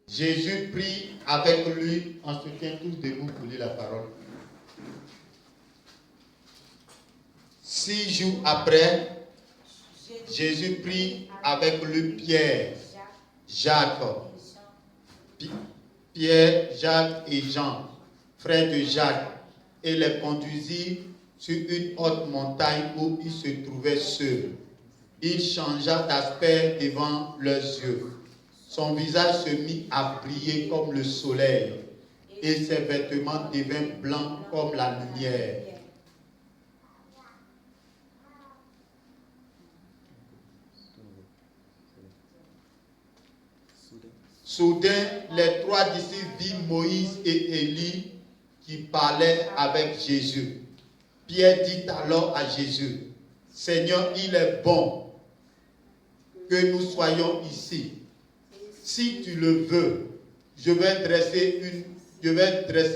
Jésus prie avec lui. On se tient tous debout pour lire la parole. 6 jours après, Jésus prie avec lui Pierre, Jacques, Pierre, Jacques et Jean, frères de Jacques, et les conduisit sur une haute montagne où il se trouvait seul. Il changea d'aspect devant leurs yeux. Son visage se mit à briller comme le soleil, et ses vêtements devinrent blancs comme la lumière. Soudain, les 3 disciples virent Moïse et Élie qui parlaient avec Jésus. Pierre dit alors à Jésus, « Seigneur, il est bon que nous soyons ici. Si tu le veux, je vais dresser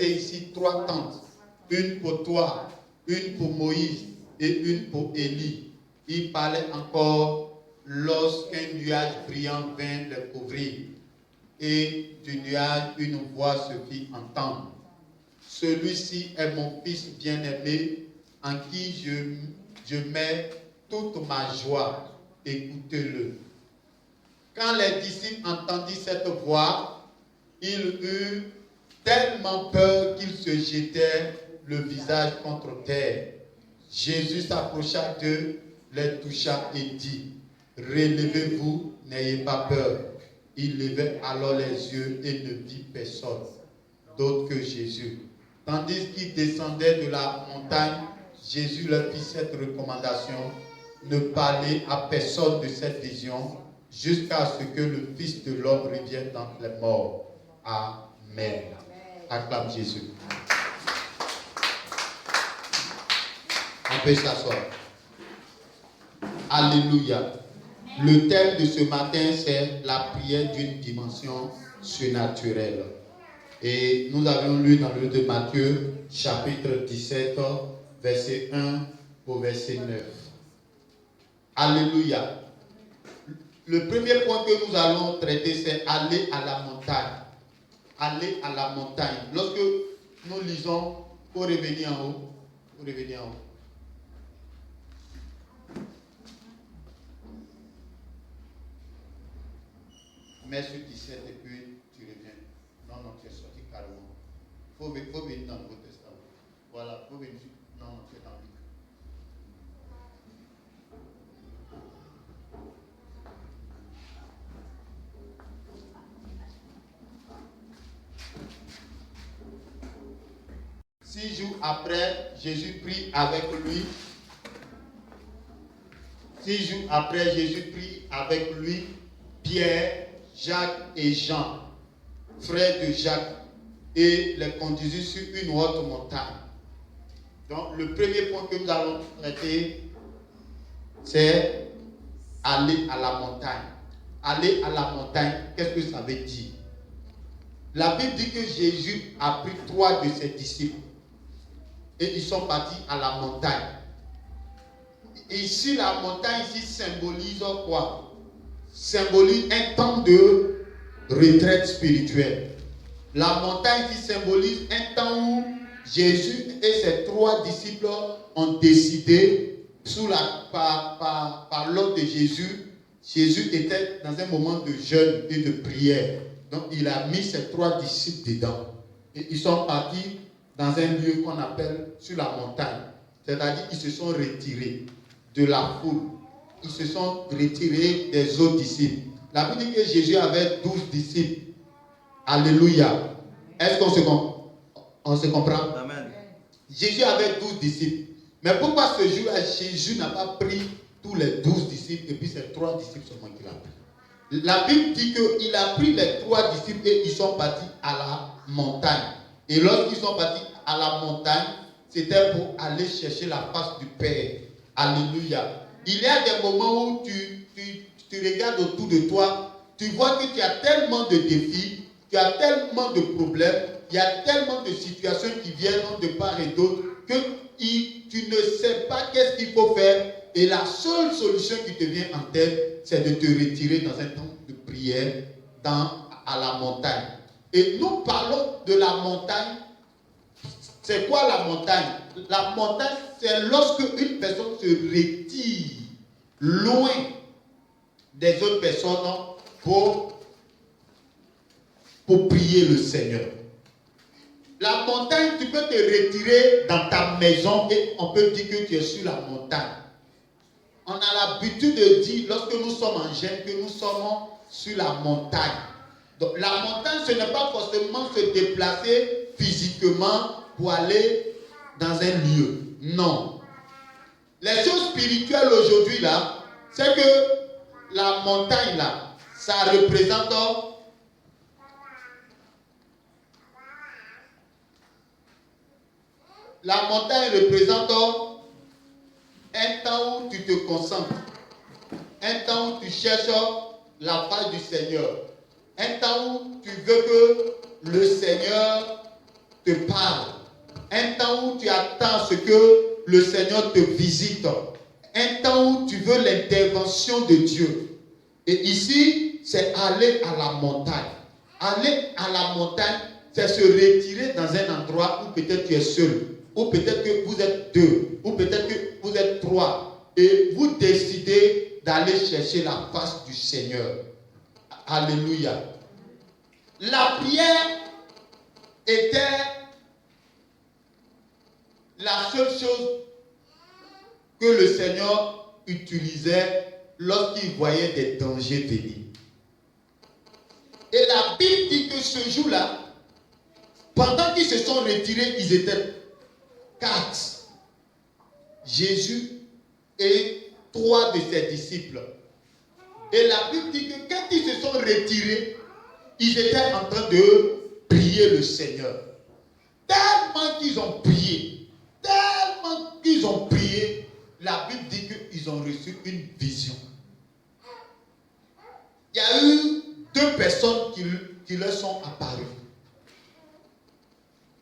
ici 3 tentes, une pour toi, une pour Moïse et une pour Élie. » Il parlait encore lorsqu'un nuage brillant vint les couvrir. Et du nuage, une voix se fit entendre. « Celui-ci est mon fils bien-aimé, en qui je mets toute ma joie. Écoutez-le. » Quand les disciples entendirent cette voix, ils eurent tellement peur qu'ils se jetèrent le visage contre terre. Jésus s'approcha d'eux, les toucha et dit, « Relevez-vous, n'ayez pas peur. » Il levait alors les yeux et ne vit personne d'autre que Jésus. Tandis qu'ils descendaient de la montagne, Jésus leur fit cette recommandation, ne parlez à personne de cette vision, jusqu'à ce que le Fils de l'homme revienne d'entre les morts. Amen. Acclame Jésus. On peut s'asseoir. Alléluia. Le thème de ce matin, c'est la prière d'une dimension surnaturelle. Et nous avons lu dans le livre de Matthieu, chapitre 17, verset 1 au verset 9. Alléluia. Le premier point que nous allons traiter, c'est aller à la montagne. Aller à la montagne. Lorsque nous lisons, il faut revenir en haut. Il faut revenir en haut. Mets sur 17 et puis tu reviens. Non, tu es sorti carrément. Il faut venir dans le Nouveau Testament. Voilà, il faut venir. Non, tu es dans Luc. Six jours après, Jésus prie avec lui. 6 jours après, Jésus prie avec lui Pierre, Jacques et Jean, frères de Jacques, et les conduisit sur une haute montagne. Donc, le premier point que nous allons traiter, c'est aller à la montagne. Aller à la montagne, qu'est-ce que ça veut dire? La Bible dit que Jésus a pris 3 de ses disciples et ils sont partis à la montagne. Ici, la montagne ici symbolise quoi? Symbolise un temps de retraite spirituelle. La montagne ici symbolise un temps où Jésus et ses 3 disciples ont décidé, par l'ordre de Jésus, Jésus était dans un moment de jeûne et de prière. Donc il a mis ses 3 disciples dedans. Et ils sont partis dans un lieu qu'on appelle sur la montagne. C'est-à-dire qu'ils se sont retirés de la foule. Ils se sont retirés des autres disciples. La Bible dit que Jésus avait 12 disciples. Alléluia. Est-ce qu'on se comprend? Amen. Jésus avait 12 disciples. Mais pourquoi ce jour-là, Jésus n'a pas pris tous les 12 disciples et puis ces 3 disciples seulement qu'il a pris? La Bible dit qu'il a pris les 3 disciples et ils sont partis à la montagne. Et lorsqu'ils sont partis à la montagne, c'était pour aller chercher la face du Père. Alléluia. Il y a des moments où tu regardes autour de toi, tu vois que tu as tellement de défis, tu as tellement de problèmes, il y a tellement de situations qui viennent de part et d'autre que tu ne sais pas qu'est-ce qu'il faut faire. Et la seule solution qui te vient en tête, c'est de te retirer dans un temps de prière, à la montagne. Et nous parlons de la montagne. C'est quoi la montagne? La montagne, c'est lorsque une personne se retire loin des autres personnes pour prier le Seigneur. La montagne, tu peux te retirer dans ta maison et on peut dire que tu es sur la montagne. On a l'habitude de dire, lorsque nous sommes en jeûne, que nous sommes sur la montagne. Donc la montagne, ce n'est pas forcément se déplacer physiquement pour aller dans un lieu. Non. Les choses spirituelles aujourd'hui, là, c'est que la montagne, là, ça représente la montagne représente un temps où tu te concentres, un temps où tu cherches la face du Seigneur, un temps où tu veux que le Seigneur te parle, un temps où tu attends ce que le Seigneur te visite, un temps où tu veux l'intervention de Dieu. Et ici, c'est aller à la montagne. Aller à la montagne, c'est se retirer dans un endroit où peut-être tu es seul, ou peut-être que vous êtes deux, ou peut-être que vous êtes trois, et vous décidez d'aller chercher la face du Seigneur. Alléluia. La prière était la seule chose que le Seigneur utilisait lorsqu'il voyait des dangers venir. Et la Bible dit que ce jour-là, pendant qu'ils se sont retirés, ils étaient 4. Jésus et 3 de ses disciples. Et la Bible dit que quand ils se sont retirés, ils étaient en train de prier le Seigneur. Tellement qu'ils ont prié, la Bible dit qu'ils ont reçu une vision. Il y a eu 2 personnes qui leur sont apparues.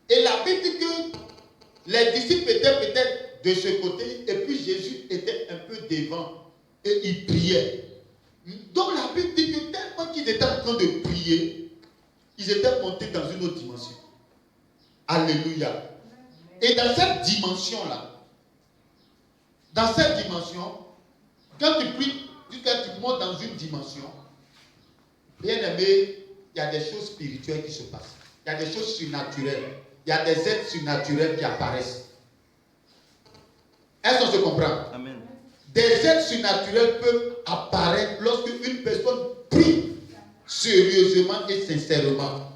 Et la Bible dit que les disciples étaient peut-être de ce côté, et puis Jésus était un peu devant, et il priait. Donc la Bible dit que tellement qu'ils étaient en train de prier, ils étaient montés dans une autre dimension. Alléluia. Et dans cette dimension-là, quand tu pries, quand tu montes dans une dimension, bien aimé, il y a des choses spirituelles qui se passent. Il y a des choses surnaturelles. Il y a des êtres surnaturels qui apparaissent. Est-ce qu'on se comprend? Amen. Des êtres surnaturels peuvent apparaître lorsque une personne prie sérieusement et sincèrement.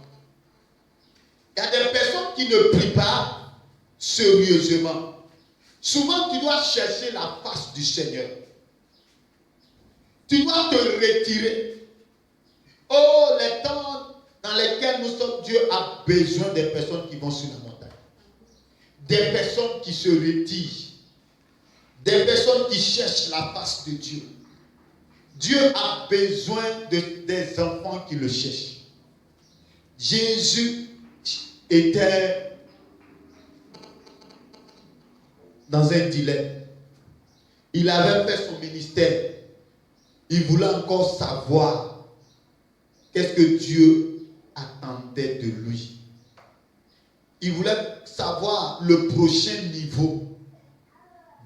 Il y a des personnes qui ne prient pas sérieusement. Souvent, tu dois chercher la face du Seigneur. Tu dois te retirer. Oh, les temps dans lesquels nous sommes, Dieu a besoin des personnes qui vont sur la montagne. Des personnes qui se retirent. Des personnes qui cherchent la face de Dieu. Dieu a besoin des enfants qui le cherchent. Jésus était dans un dilemme. Il avait fait son ministère. Il voulait encore savoir qu'est-ce que Dieu attendait de lui. Il voulait savoir le prochain niveau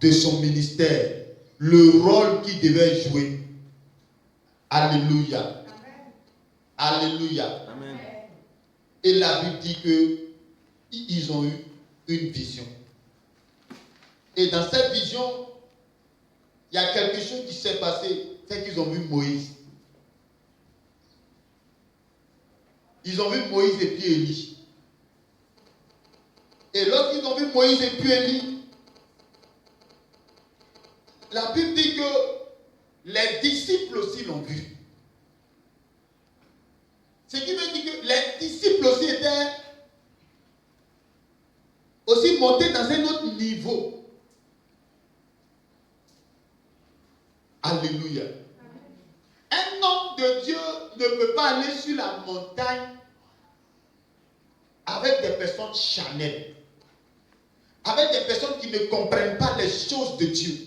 de son ministère, le rôle qu'il devait jouer. Alléluia. Amen. Alléluia. Amen. Et la Bible dit qu'ils ont eu une vision. Et dans cette vision, il y a quelque chose qui s'est passé. C'est qu'ils ont vu Moïse. Ils ont vu Moïse et puis Élie. Et lorsqu'ils ont vu Moïse et puis Élie, la Bible dit que les disciples aussi l'ont vu. Ce qui veut dire que les disciples aussi étaient aussi montés dans un autre niveau. Alléluia. Un homme de Dieu ne peut pas aller sur la montagne avec des personnes charnelles, avec des personnes qui ne comprennent pas les choses de Dieu.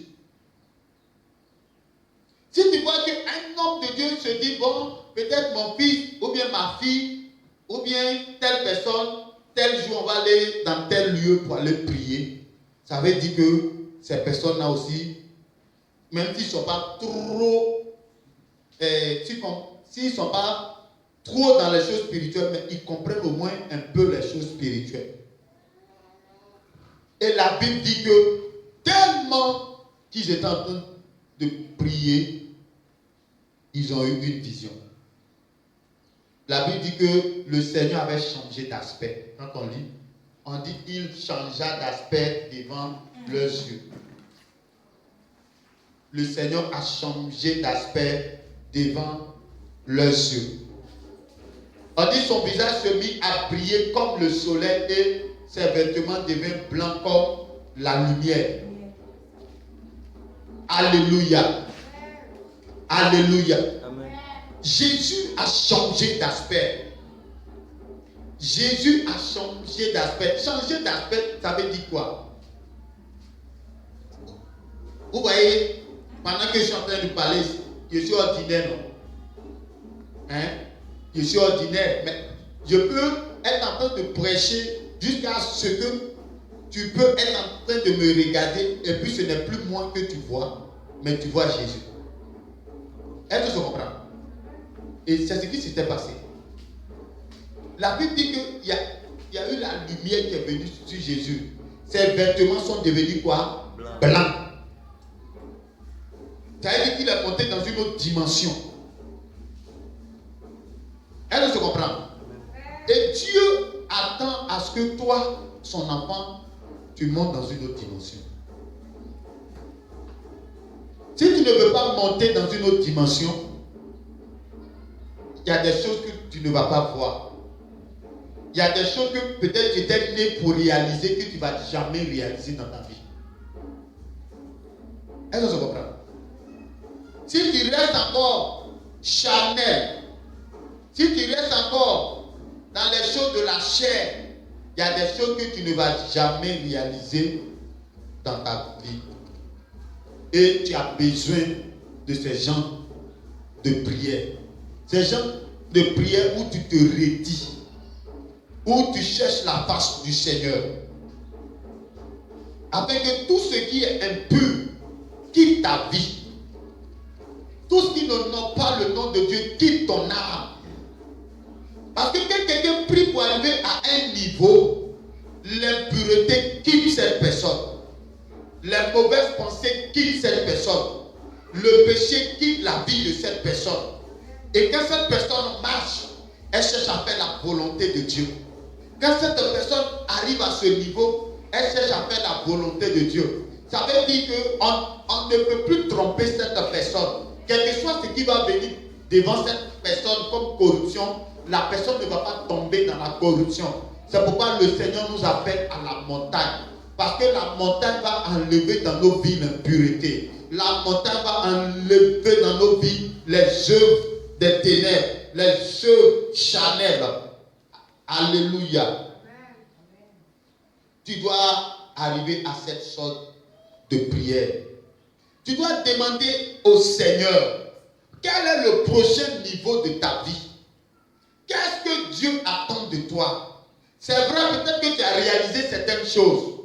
Si tu vois qu'un homme de Dieu se dit, bon, peut-être mon fils, ou bien ma fille, ou bien telle personne, tel jour on va aller dans tel lieu pour aller prier. Ça veut dire que ces personnes-là aussi, même s'ils ne sont pas trop, s'ils ne sont pas trop dans les choses spirituelles, mais ils comprennent au moins un peu les choses spirituelles. Et la Bible dit que tellement qu'ils étaient en train de prier, ils ont eu une vision. La Bible dit que le Seigneur avait changé d'aspect. Quand on lit, on dit qu'il changea d'aspect devant leurs yeux. Le Seigneur a changé d'aspect devant leurs yeux. On dit son visage se mit à briller comme le soleil et ses vêtements devinrent blancs comme la lumière. Alléluia. Alléluia. Amen. Jésus a changé d'aspect. Jésus a changé d'aspect. Changer d'aspect, ça veut dire quoi? Vous voyez, pendant que je suis en train de parler, je suis ordinaire, non? Hein? Je suis ordinaire, mais je peux être en train de prêcher jusqu'à ce que tu peux être en train de me regarder et puis ce n'est plus moi que tu vois, mais tu vois Jésus. Est-ce que tu comprends? Et c'est ce qui s'était passé. La Bible dit qu'il y a eu la lumière qui est venue sur Jésus. Ses vêtements sont devenus quoi? Blancs. Ça veut dire qu'il est monté dans une autre dimension. Est-ce que tu comprends? Et Dieu attend à ce que toi, son enfant, tu montes dans une autre dimension. Si tu ne veux pas monter dans une autre dimension, il y a des choses que tu ne vas pas voir. Il y a des choses que peut-être tu étais né pour réaliser que tu ne vas jamais réaliser dans ta vie. Est-ce que tu comprends? Si tu restes encore charnel, si tu restes encore dans les choses de la chair, il y a des choses que tu ne vas jamais réaliser dans ta vie. Et tu as besoin de ces gens de prière. Ces gens de prière où tu te redis, où tu cherches la face du Seigneur. Afin que tout ce qui est impur quitte ta vie. Tout ce qui n'honore pas le nom de Dieu quitte ton âme. Parce que quand quelqu'un prie pour arriver à un niveau, l'impureté quitte cette personne. Les mauvaises pensées quittent cette personne. Le péché quitte la vie de cette personne. Et quand cette personne marche, elle cherche à faire la volonté de Dieu. Quand cette personne arrive à ce niveau, elle cherche à faire la volonté de Dieu. Ça veut dire qu'on ne peut plus tromper cette personne. Quel que soit ce qui va venir devant cette personne comme corruption, la personne ne va pas tomber dans la corruption. C'est pourquoi le Seigneur nous appelle à la montagne. Parce que la montagne va enlever dans nos vies l'impureté. La montagne va enlever dans nos vies les œuvres des ténèbres, les œuvres charnelles. Alléluia. Tu dois arriver à cette sorte de prière. Tu dois demander au Seigneur quel est le prochain niveau de ta vie. Qu'est-ce que Dieu attend de toi? C'est vrai, peut-être que tu as réalisé certaines choses.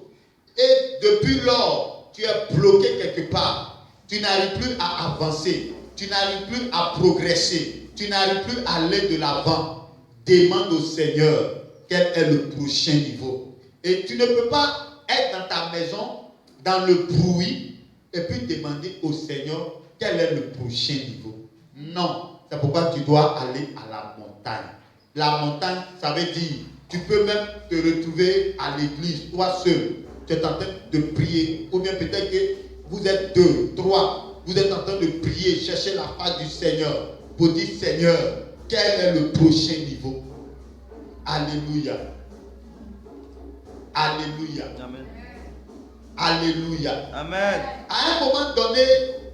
Et depuis lors, tu es bloqué quelque part. Tu n'arrives plus à avancer. Tu n'arrives plus à progresser. Tu n'arrives plus à aller de l'avant. Demande au Seigneur quel est le prochain niveau. Et tu ne peux pas être dans ta maison, dans le bruit, et puis demander au Seigneur quel est le prochain niveau. Non. C'est pourquoi tu dois aller à la montagne. La montagne, ça veut dire, tu peux même te retrouver à l'église, toi seul. Tu es en train de prier. Ou bien peut-être que vous êtes 2, 3. Vous êtes en train de prier, chercher la face du Seigneur. Pour dire, Seigneur, quel est le prochain niveau? Alléluia. Alléluia. Amen. Alléluia. Amen. À un moment donné,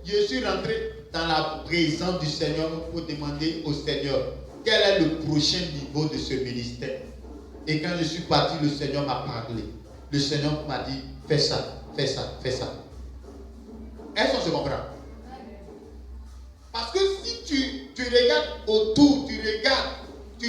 je suis rentré dans la présence du Seigneur pour demander au Seigneur quel est le prochain niveau de ce ministère. Et quand je suis parti, le Seigneur m'a parlé. Le Seigneur m'a dit, fais ça, fais ça, fais ça. Est-ce qu'on se comprend? Parce que si tu tu regardes autour, tu regardes que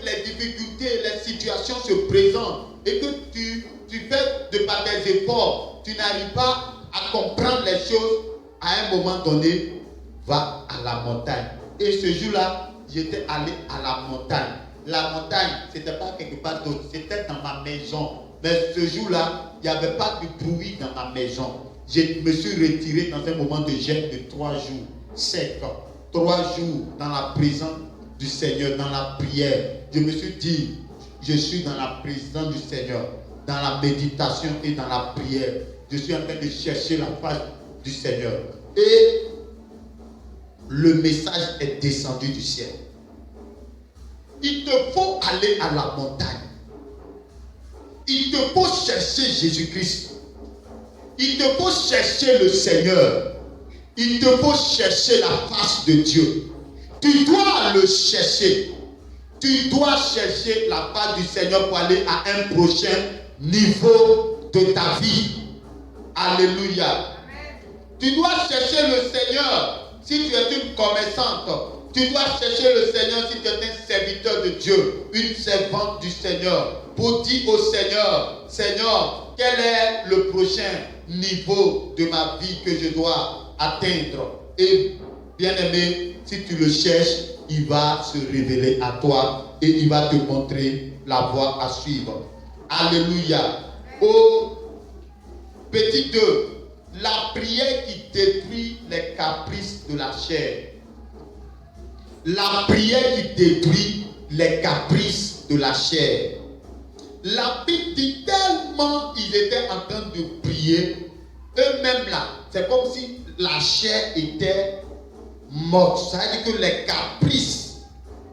les difficultés, les situations se présentent et que tu fais de par tes efforts, tu n'arrives pas à comprendre les choses, à un moment donné, va à la montagne. Et ce jour-là, j'étais allé à la montagne. La montagne, ce n'était pas quelque part d'autre, c'était dans ma maison. Mais ce jour-là, il n'y avait pas de bruit dans ma maison. Je me suis retiré dans un moment de jeûne de 3 jours, secs. 3 jours dans la présence du Seigneur, dans la prière. Je me suis dit, je suis dans la présence du Seigneur, dans la méditation et dans la prière. Je suis en train de chercher la face du Seigneur. Et le message est descendu du ciel. Il te faut aller à la montagne. Il te faut chercher Jésus-Christ. Il te faut chercher le Seigneur. Il te faut chercher la face de Dieu. Tu dois le chercher. Tu dois chercher la face du Seigneur pour aller à un prochain niveau de ta vie. Alléluia. Tu dois chercher le Seigneur si tu es une commerçante. Tu dois chercher le Seigneur si tu es un serviteur de Dieu, une servante du Seigneur, pour dire au Seigneur, Seigneur, quel est le prochain niveau de ma vie que je dois atteindre? Et bien aimé, si tu le cherches, il va se révéler à toi et il va te montrer la voie à suivre. Alléluia. Au petit 2, la prière qui détruit les caprices de la chair. La prière qui détruit les caprices de la chair. La Bible dit tellement ils étaient en train de prier, eux-mêmes là, c'est comme si la chair était morte. Ça veut dire que les caprices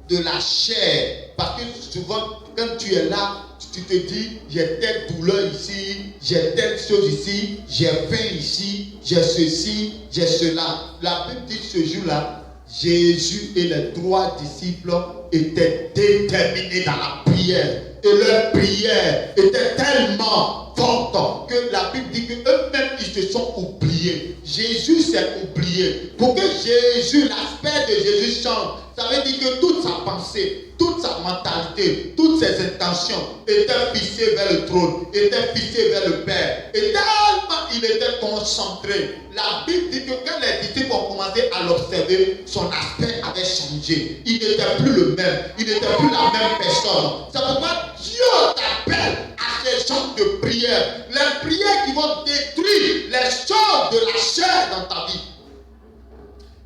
de la chair, parce que souvent quand tu es là, tu te dis, j'ai telle douleur ici, j'ai telle chose ici, j'ai faim ici, j'ai ceci, j'ai cela. La Bible dit ce jour-là, Jésus et les 3 disciples étaient déterminés dans la prière. Et leur prière était tellement forte que la Bible dit qu'eux-mêmes, ils se sont oubliés. Jésus s'est oublié. Pour que Jésus, l'aspect de Jésus change, ça veut dire que toute sa pensée, toute sa mentalité, toutes ses intentions étaient fixées vers le trône, étaient fixées vers le Père. Et tellement il était concentré. La Bible dit que quand les disciples ont commencé à l'observer, son aspect avait changé. Il n'était plus le même. Il n'était plus la même personne. C'est pourquoi Dieu t'appelle à ces genres de prières. Les prières qui vont détruire les choses de la chair dans ta vie.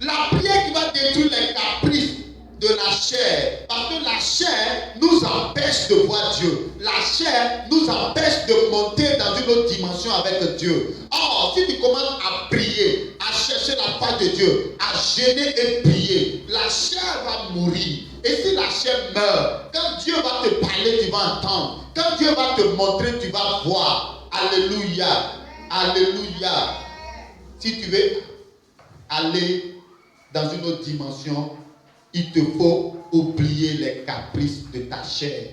La prière qui va détruire les caprices de la chair. Parce que la chair nous empêche de voir Dieu. La chair nous empêche de monter dans une autre dimension avec Dieu. Or, si tu commences à prier, à chercher la face de Dieu, à jeûner et prier, la chair va mourir. Et si la chair meurt, quand Dieu va te parler, tu vas entendre. Quand Dieu va te montrer, tu vas voir. Alléluia. Alléluia. Si tu veux aller dans une autre dimension, il te faut oublier les caprices de ta chair.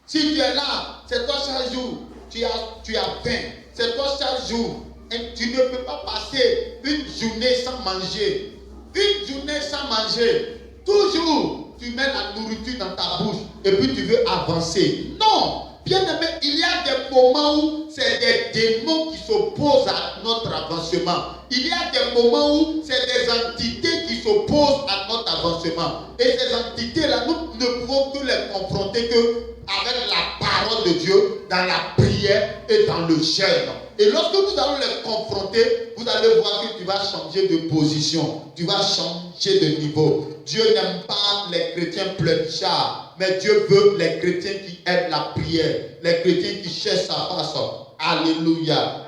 Si tu es là, c'est toi chaque jour, tu as faim. C'est toi chaque jour. Et tu ne peux pas passer une journée sans manger. Une journée sans manger. Toujours, tu mets la nourriture dans ta bouche et puis tu veux avancer. Non! Bien aimé, il y a des moments où c'est des démons qui s'opposent à notre avancement. Il y a des moments où c'est des entités qui s'opposent à notre avancement. Et ces entités-là, nous ne pouvons que les confronter qu'avec la parole de Dieu, dans la prière et dans le jeûne. Et lorsque nous allons les confronter, vous allez voir que tu vas changer de position. Tu vas changer de niveau. Dieu n'aime pas les chrétiens pleurnichards, mais Dieu veut les chrétiens qui aiment la prière, les chrétiens qui cherchent sa face. Alléluia.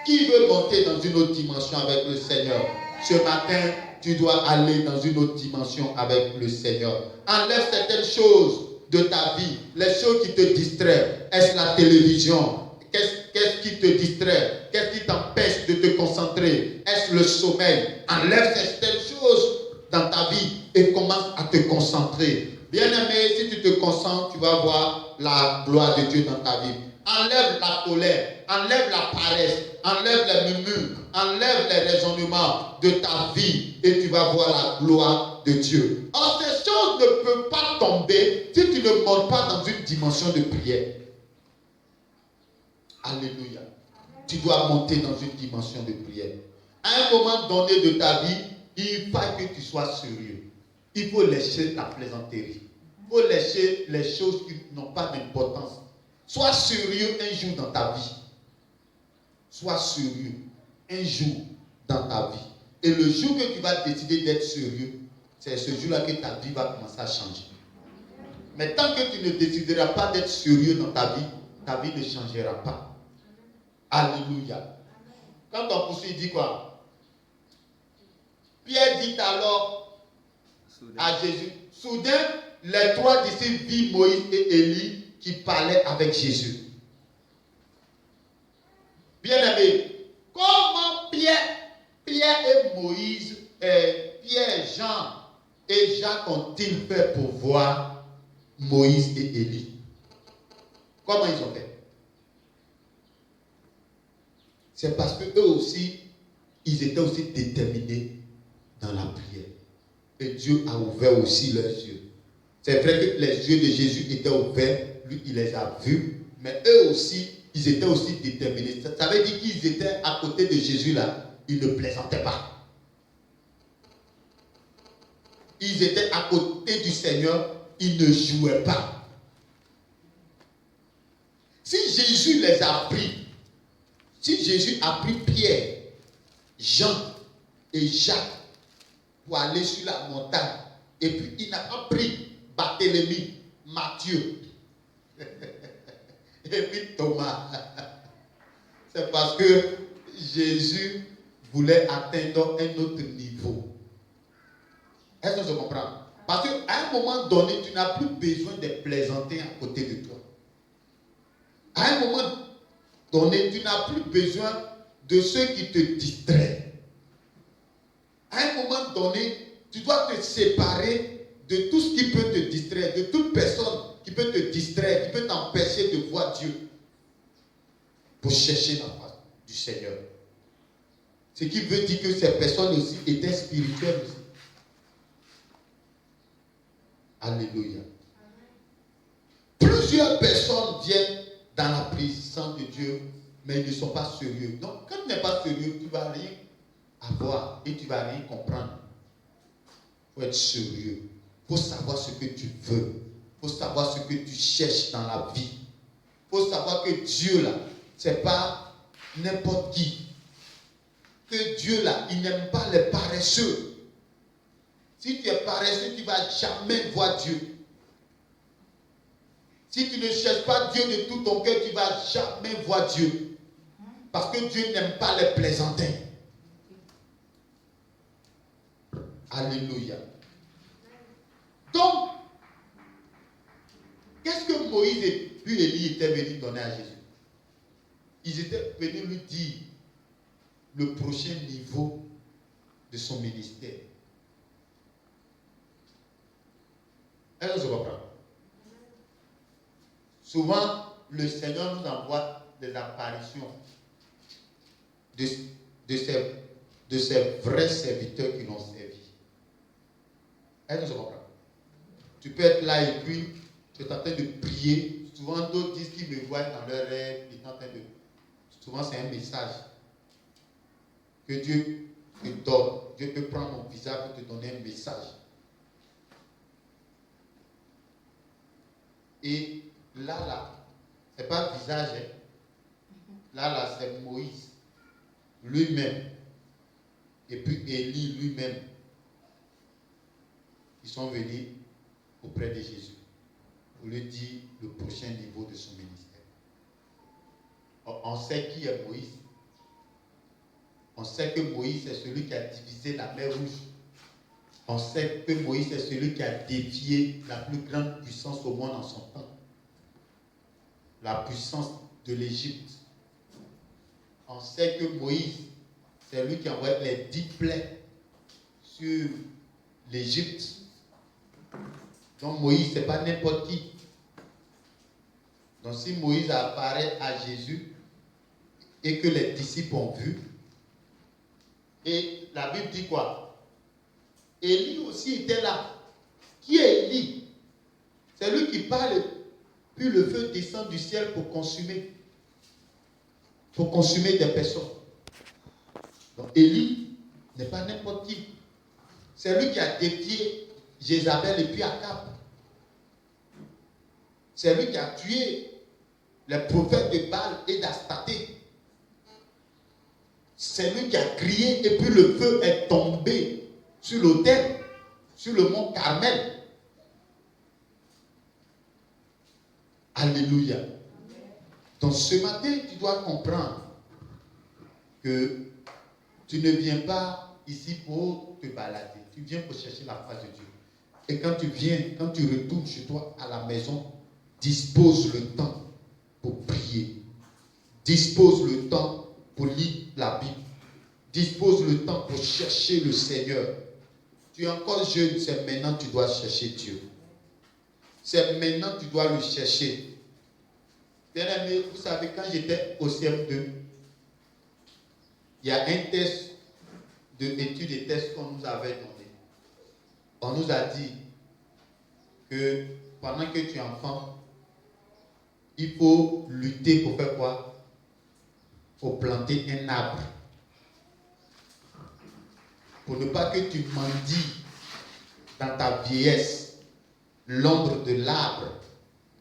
Qui veut monter dans une autre dimension avec le Seigneur? Ce matin, tu dois aller dans une autre dimension avec le Seigneur. Enlève certaines choses de ta vie, les choses qui te distraient. Est-ce la télévision? Qu'est-ce qui te distrait? Qu'est-ce qui t'empêche de te concentrer? Est-ce le sommeil? Enlève certaines choses dans ta vie et commence à te concentrer. Bien-aimé, si tu te concentres, tu vas voir la gloire de Dieu dans ta vie. Enlève la colère, enlève la paresse, enlève les murmures, enlève les raisonnements de ta vie et tu vas voir la gloire de Dieu. Or, ces choses ne peuvent pas tomber si tu ne montes pas dans une dimension de prière. Alléluia. Tu dois monter dans une dimension de prière. À un moment donné de ta vie, il faut que tu sois sérieux. Il faut lâcher ta plaisanterie. Il faut lâcher les choses qui n'ont pas d'importance. Sois sérieux un jour dans ta vie. Sois sérieux un jour dans ta vie. Et le jour que tu vas décider d'être sérieux, c'est ce jour-là que ta vie va commencer à changer. Mais tant que tu ne décideras pas d'être sérieux dans ta vie ne changera pas. Alléluia. Quand on poursuit, il dit quoi? Pierre dit alors à Jésus, soudain, les 3 disciples virent Moïse et Élie qui parlaient avec Jésus. Bien-aimé, comment Pierre et Moïse, Pierre, Jean et Jacques ont-ils fait pour voir Moïse et Élie? Comment ils ont fait? C'est parce que eux aussi, ils étaient aussi déterminés dans la prière. Et Dieu a ouvert aussi leurs yeux. C'est vrai que les yeux de Jésus étaient ouverts, lui il les a vus, mais eux aussi, ils étaient aussi déterminés. Ça veut dire qu'ils étaient à côté de Jésus là, ils ne plaisantaient pas. Ils étaient à côté du Seigneur, ils ne jouaient pas. Si Jésus les a pris, si Jésus a pris Pierre, Jean et Jacques pour aller sur la montagne, et puis il n'a pas pris Barthélemy, Matthieu, et puis Thomas, c'est parce que Jésus voulait atteindre un autre niveau. Est-ce que je comprends? Parce qu'à un moment donné, tu n'as plus besoin de plaisanter à côté de toi. À un moment donné, tu n'as plus besoin de ceux qui te distraient. À un moment donné, tu dois te séparer de tout ce qui peut te distraire, de toute personne qui peut te distraire, qui peut t'empêcher de voir Dieu, pour chercher la face du Seigneur. Ce qui veut dire que ces personnes aussi étaient spirituelles aussi. Alléluia. Plusieurs personnes viennent dans la présence de Dieu, mais ils ne sont pas sérieux. Donc, quand tu n'es pas sérieux, tu ne vas rien avoir et tu ne vas rien comprendre. Il faut être sérieux. Il faut savoir ce que tu veux. Il faut savoir ce que tu cherches dans la vie. Il faut savoir que Dieu, là, ce n'est pas n'importe qui. Que Dieu, là, il n'aime pas les paresseux. Si tu es paresseux, tu ne vas jamais voir Dieu. Si tu ne cherches pas Dieu de tout ton cœur, tu ne vas jamais voir Dieu. Parce que Dieu n'aime pas les plaisantins. Alléluia. Donc, qu'est-ce que Moïse et puis Élie étaient venus donner à Jésus? Ils étaient venus lui dire le prochain niveau de son ministère. Est-ce que je comprends? Souvent, le Seigneur nous envoie des apparitions de ces vrais serviteurs qui l'ont servi. Est-ce que je comprends? Tu peux être là et puis tu es en train de prier. Souvent, d'autres disent qu'ils me voient dans leur rêve. Ils sont en train de... Souvent, c'est un message que Dieu te donne. Dieu peut prendre mon visage pour te donner un message. Et là, c'est pas le visage. Hein. Là, c'est Moïse lui-même. Et puis Élie lui-même. Ils sont venus auprès de Jésus pour lui dire le prochain niveau de son ministère. On sait qui est Moïse. On sait que Moïse est celui qui a divisé la mer Rouge. On sait que Moïse est celui qui a défié la plus grande puissance au monde en son temps. La puissance de l'Égypte. On sait que Moïse, c'est lui qui a envoyé les 10 plaies sur l'Égypte. Donc Moïse, ce n'est pas n'importe qui. Donc si Moïse apparaît à Jésus et que les disciples ont vu, et la Bible dit quoi? Élie aussi était là. Qui est Élie? C'est lui qui parle, puis le feu descend du ciel pour consumer des personnes. Donc Élie n'est pas n'importe qui. C'est lui qui a défié Jézabel et puis Akab. C'est lui qui a tué les prophètes de Baal et d'Astarté. C'est lui qui a crié et puis le feu est tombé sur l'autel, sur le mont Carmel. Alléluia. Donc ce matin, tu dois comprendre que tu ne viens pas ici pour te balader. Tu viens pour chercher la face de Dieu. Et quand tu viens, quand tu retournes chez toi à la maison, dispose le temps pour prier. Dispose le temps pour lire la Bible. Dispose le temps pour chercher le Seigneur. Tu es encore jeune, c'est maintenant que tu dois chercher Dieu. C'est maintenant que tu dois le chercher. Bien-aimé, vous savez, quand j'étais au CM2, il y a un test d'études et tests qu'on nous avait donné. On nous a dit que pendant que tu es enfant, il faut lutter pour faire quoi? Pour planter un arbre. Pour ne pas que tu mendies dans ta vieillesse l'ombre de l'arbre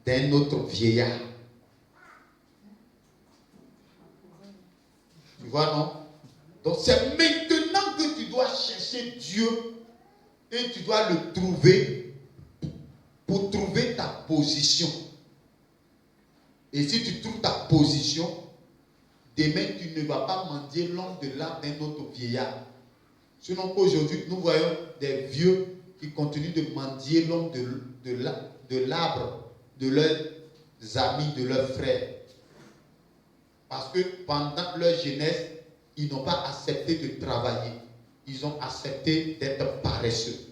d'un autre vieillard. Tu vois, non? Donc c'est maintenant que tu dois chercher Dieu et tu dois le trouver pour trouver ta position. Et si tu trouves ta position, demain tu ne vas pas mendier l'ombre de l'arbre d'un autre vieillard. Sinon qu'aujourd'hui nous voyons des vieux qui continuent de mendier l'ombre de l'arbre de leurs amis, de leurs frères. Parce que pendant leur jeunesse, ils n'ont pas accepté de travailler. Ils ont accepté d'être paresseux.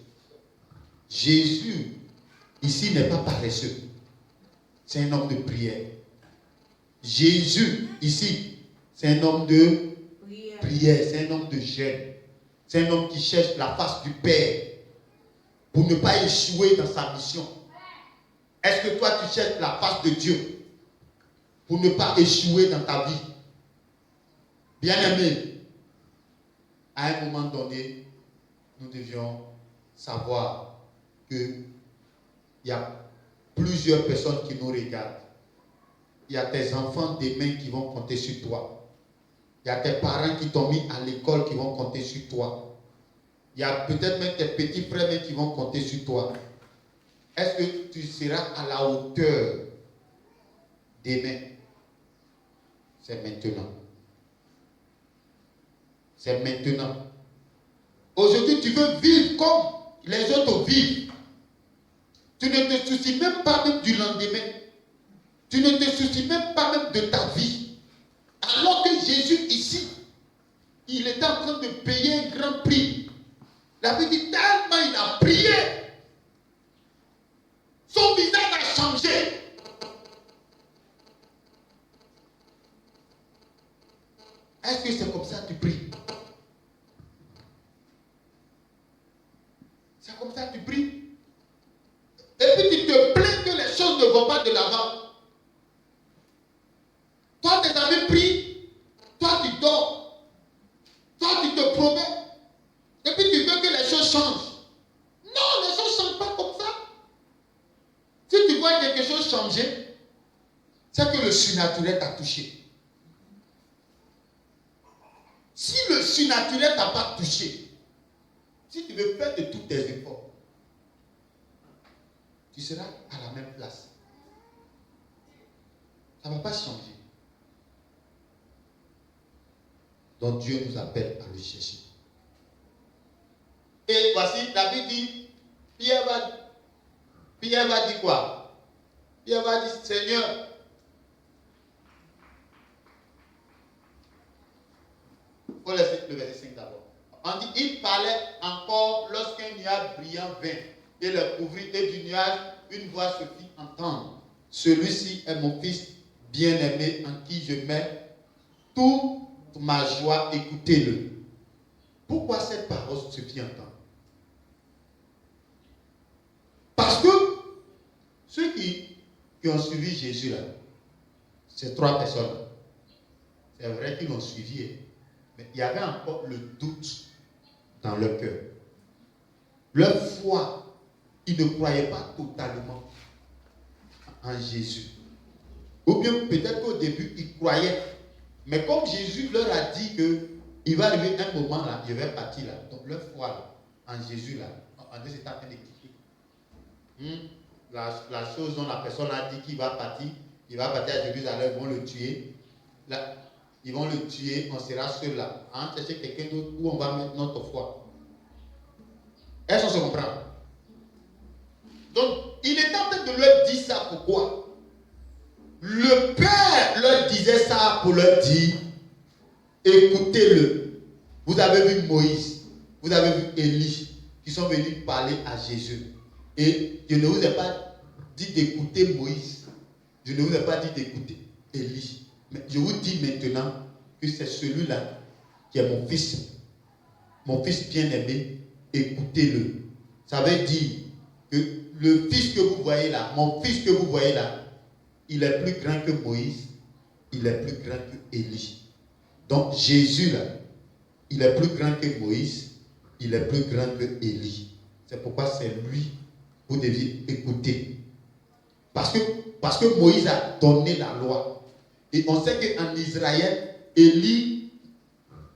Jésus, ici, n'est pas paresseux. C'est un homme de prière. Jésus, ici, c'est un homme de prière. C'est un homme de jeûne. C'est un homme qui cherche la face du Père pour ne pas échouer dans sa mission. Est-ce que toi, tu cherches la face de Dieu pour ne pas échouer dans ta vie? Bien-aimé, à un moment donné, nous devions savoir qu'il y a plusieurs personnes qui nous regardent. Il y a tes enfants demain qui vont compter sur toi. Il y a tes parents qui t'ont mis à l'école qui vont compter sur toi. Il y a peut-être même tes petits frères qui vont compter sur toi. Est-ce que tu seras à la hauteur demain? C'est maintenant. C'est maintenant. Aujourd'hui, tu veux vivre comme les autres vivent. Tu ne te soucies même pas même du lendemain. Tu ne te soucies même pas même de ta vie. Alors que Jésus ici, il était en train de payer un grand prix. La Bible dit tellement il a prié. Son visage a changé. Est-ce que c'est comme ça que tu pries? C'est comme ça que tu pries? Et puis tu te plains que les choses ne vont pas de l'avant. Toi, tes amis prient. Toi, tu dors. Toi, tu te promets. Et puis tu veux que les choses changent. Non, les choses ne changent pas comme ça. Si tu vois quelque chose changer, c'est que le surnaturel t'a touché. Si le surnaturel t'a pas touché, si tu veux faire de tous tes efforts, tu seras à la même place. Ça ne va pas changer. Donc Dieu nous appelle à le chercher. Et voici, David dit, Pierre va dire quoi? Pierre va dire, Seigneur, il faut laisser le verset 5 d'abord. On dit, il parlait encore lorsqu'un nuage brillant vint et le couvrit, et du nuage, une voix se fit entendre. Celui-ci est mon fils bien-aimé en qui je mets toute ma joie, écoutez-le. Pourquoi cette parole se fit entendre? qui ont suivi Jésus là, ces 3 personnes, c'est vrai qu'ils l'ont suivi, mais il y avait encore le doute dans leur cœur. Leur foi, ils ne croyaient pas totalement en Jésus. Ou bien peut-être qu'au début, ils croyaient. Mais comme Jésus leur a dit qu'il va arriver un moment là, je vais partir là. Donc leur foi là, en Jésus là, en Dieu c'est en train de quitter. La chose dont la personne a dit qu'il va partir, il va partir à Jérusalem, ils vont le tuer. Là, ils vont le tuer, on sera seul là. On chercher quelqu'un d'autre où on va mettre notre foi. Est-ce qu'on se comprend? Donc, il est en train de leur dire ça pourquoi? Le Père leur disait ça pour leur dire, écoutez-le. Vous avez vu Moïse, vous avez vu Élie, qui sont venus parler à Jésus. Et je ne vous ai pas dit d'écouter Moïse. Je ne vous ai pas dit d'écouter Élie. Mais je vous dis maintenant que c'est celui-là qui est mon fils bien-aimé. Écoutez-le. Ça veut dire que le fils que vous voyez là, mon fils que vous voyez là, il est plus grand que Moïse, il est plus grand que Élie. Donc Jésus là, il est plus grand que Moïse, il est plus grand que Élie. C'est pourquoi c'est lui que vous deviez écouter. Parce que Moïse a donné la loi. Et on sait qu'en Israël, Élie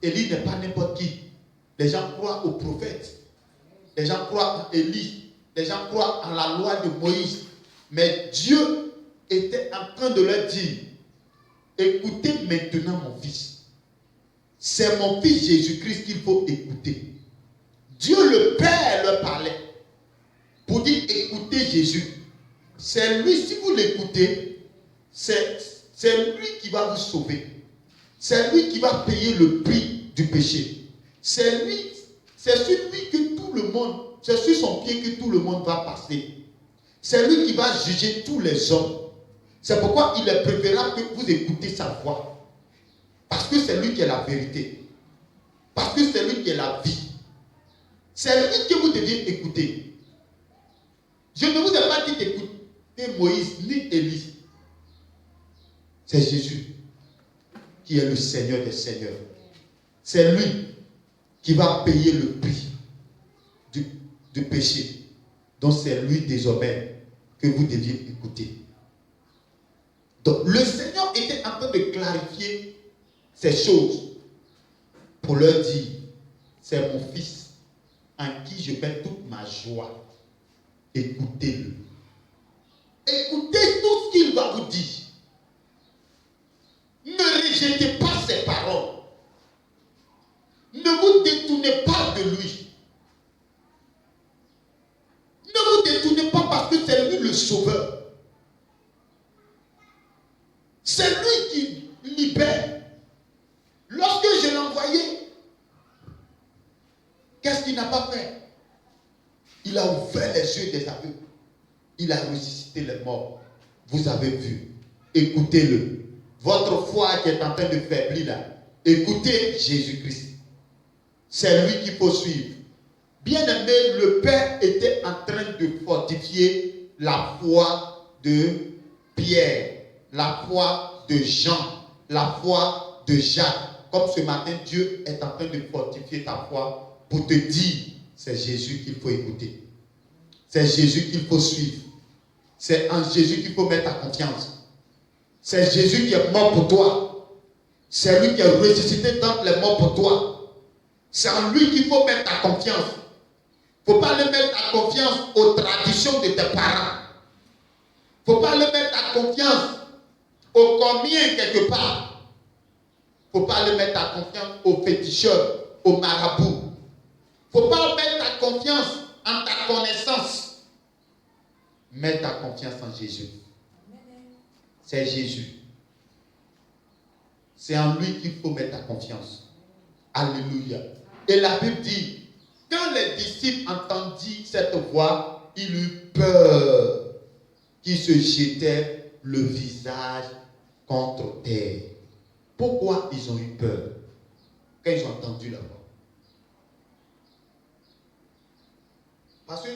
n'est pas n'importe qui. Les gens croient aux prophètes. Les gens croient en Élie. Les gens croient en la loi de Moïse. Mais Dieu était en train de leur dire, écoutez maintenant mon fils. C'est mon fils Jésus-Christ qu'il faut écouter. Dieu le Père leur parlait pour dire, écoutez Jésus. C'est lui, si vous l'écoutez, c'est lui qui va vous sauver. C'est lui qui va payer le prix du péché. C'est sur lui que tout le monde, c'est sur son pied que tout le monde va passer. C'est lui qui va juger tous les hommes. C'est pourquoi il est préférable que vous écoutez sa voix. Parce que c'est lui qui est la vérité. Parce que c'est lui qui est la vie. C'est lui que vous deviez écouter. Je ne vous ai pas dit d'écouter Moïse ni Élie. C'est Jésus qui est le Seigneur des Seigneurs. C'est lui qui va payer le prix du péché. Donc c'est lui désormais que vous deviez écouter. Donc le Seigneur était en train de clarifier ces choses pour leur dire, c'est mon fils en qui je mets toute ma joie. Écoutez-le. Écoutez tout ce qu'il va vous dire. Ne rejetez pas ses paroles. Ne vous détournez pas de lui. Ne vous détournez pas parce que c'est lui le sauveur. C'est lui qui libère. Lorsque je l'ai envoyé, qu'est-ce qu'il n'a pas fait? Il a ouvert les yeux des aveugles. Il a ressuscité les morts. Vous avez vu. Écoutez-le. Votre foi qui est en train de faiblir là, écoutez Jésus-Christ. C'est lui qu'il faut suivre. Bien aimé, le Père était en train de fortifier la foi de Pierre, la foi de Jean, la foi de Jacques. Comme ce matin, Dieu est en train de fortifier ta foi pour te dire, c'est Jésus qu'il faut écouter. C'est Jésus qu'il faut suivre. C'est en Jésus qu'il faut mettre ta confiance. C'est Jésus qui est mort pour toi. C'est lui qui est ressuscité dans les morts pour toi. C'est en lui qu'il faut mettre ta confiance. Il ne faut pas le mettre ta confiance aux traditions de tes parents. Il ne faut pas le mettre ta confiance au combien quelque part. Il ne faut pas le mettre ta confiance aux féticheurs, aux marabouts. Il ne faut pas mettre ta confiance en ta connaissance. Mets ta confiance en Jésus. C'est Jésus. C'est en lui qu'il faut mettre ta confiance. Alléluia. Et la Bible dit, quand les disciples entendirent cette voix, ils eurent peur, qu'ils se jetaient le visage contre terre. Pourquoi ils ont eu peur quand ils ont entendu la voix? Parce que,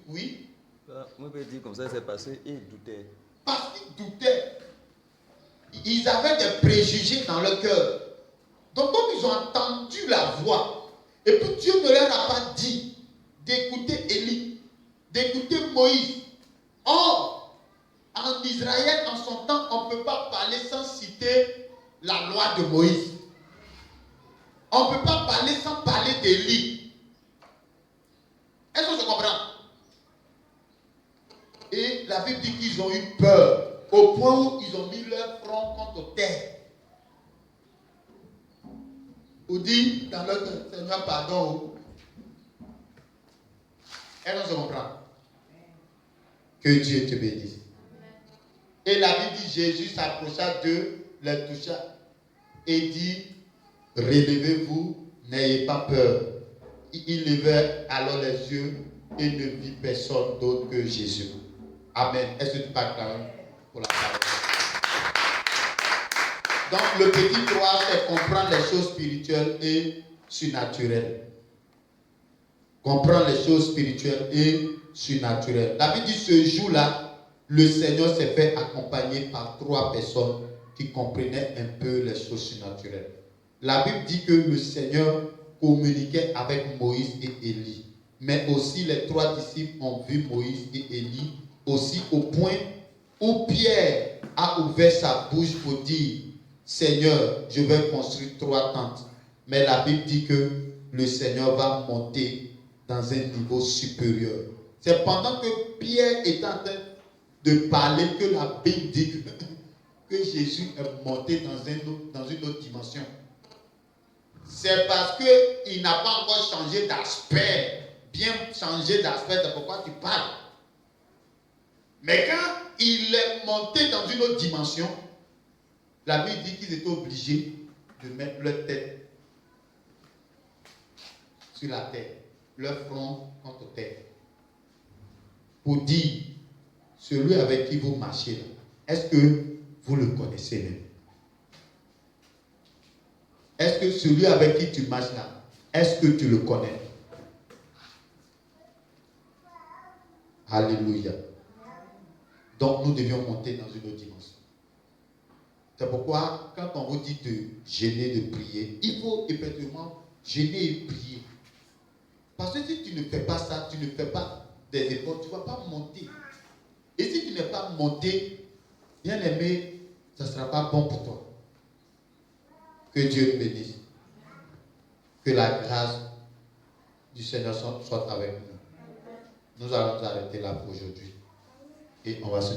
oui, Moi, je peux dire comme ça, c'est passé et ils doutaient. Parce qu'ils doutaient. Ils avaient des préjugés dans leur cœur. Donc, comme ils ont entendu la voix, et puis Dieu ne leur a pas dit d'écouter Élie, d'écouter Moïse. Or, en Israël, en son temps, on ne peut pas parler sans citer la loi de Moïse. On ne peut pas parler sans parler d'Élie. Est-ce que je comprends? Et la Bible dit qu'ils ont eu peur, au point où ils ont mis leur front contre terre. Ou dit dans leur Seigneur, pardon. Est-ce que je comprends? Que Dieu te bénisse. Et la Bible dit Jésus s'approcha d'eux, les toucha et dit, relevez-vous, n'ayez pas peur. Il levait alors les yeux et ne vit personne d'autre que Jésus. Amen. Est-ce que tu parles quand même pour la parole? Donc le petit 3, c'est comprendre les choses spirituelles et surnaturelles. Comprendre les choses spirituelles et surnaturelles. La Bible dit ce jour-là, le Seigneur s'est fait accompagner par 3 personnes qui comprenaient un peu les choses surnaturelles. La Bible dit que le Seigneur communiquait avec Moïse et Élie. Mais aussi les 3 disciples ont vu Moïse et Élie, aussi au point où Pierre a ouvert sa bouche pour dire, Seigneur, je vais construire 3 tentes. Mais la Bible dit que le Seigneur va monter dans un niveau supérieur. C'est pendant que Pierre est en train de parler que la Bible dit que Jésus est monté dans une autre dimension. C'est parce qu'il n'a pas encore changé d'aspect. Bien changé d'aspect, c'est pourquoi tu parles. Mais quand il est monté dans une autre dimension, la Bible dit qu'ils étaient obligés de mettre leur tête sur la terre, leur front contre terre. Pour dire, celui avec qui vous marchez là, est-ce que vous le connaissez même? Est-ce que celui avec qui tu marches là, est-ce que tu le connais? Alléluia. Donc nous devions monter dans une autre dimension. C'est pourquoi quand on vous dit de jeûner, de prier, il faut effectivement jeûner et prier. Parce que si tu ne fais pas ça, tu ne fais pas des efforts, tu ne vas pas monter. Et si tu n'es pas monté, bien aimé, ça ne sera pas bon pour toi. Que Dieu te bénisse. Que la grâce du Seigneur soit avec nous. Nous allons nous arrêter là pour aujourd'hui. Et on va se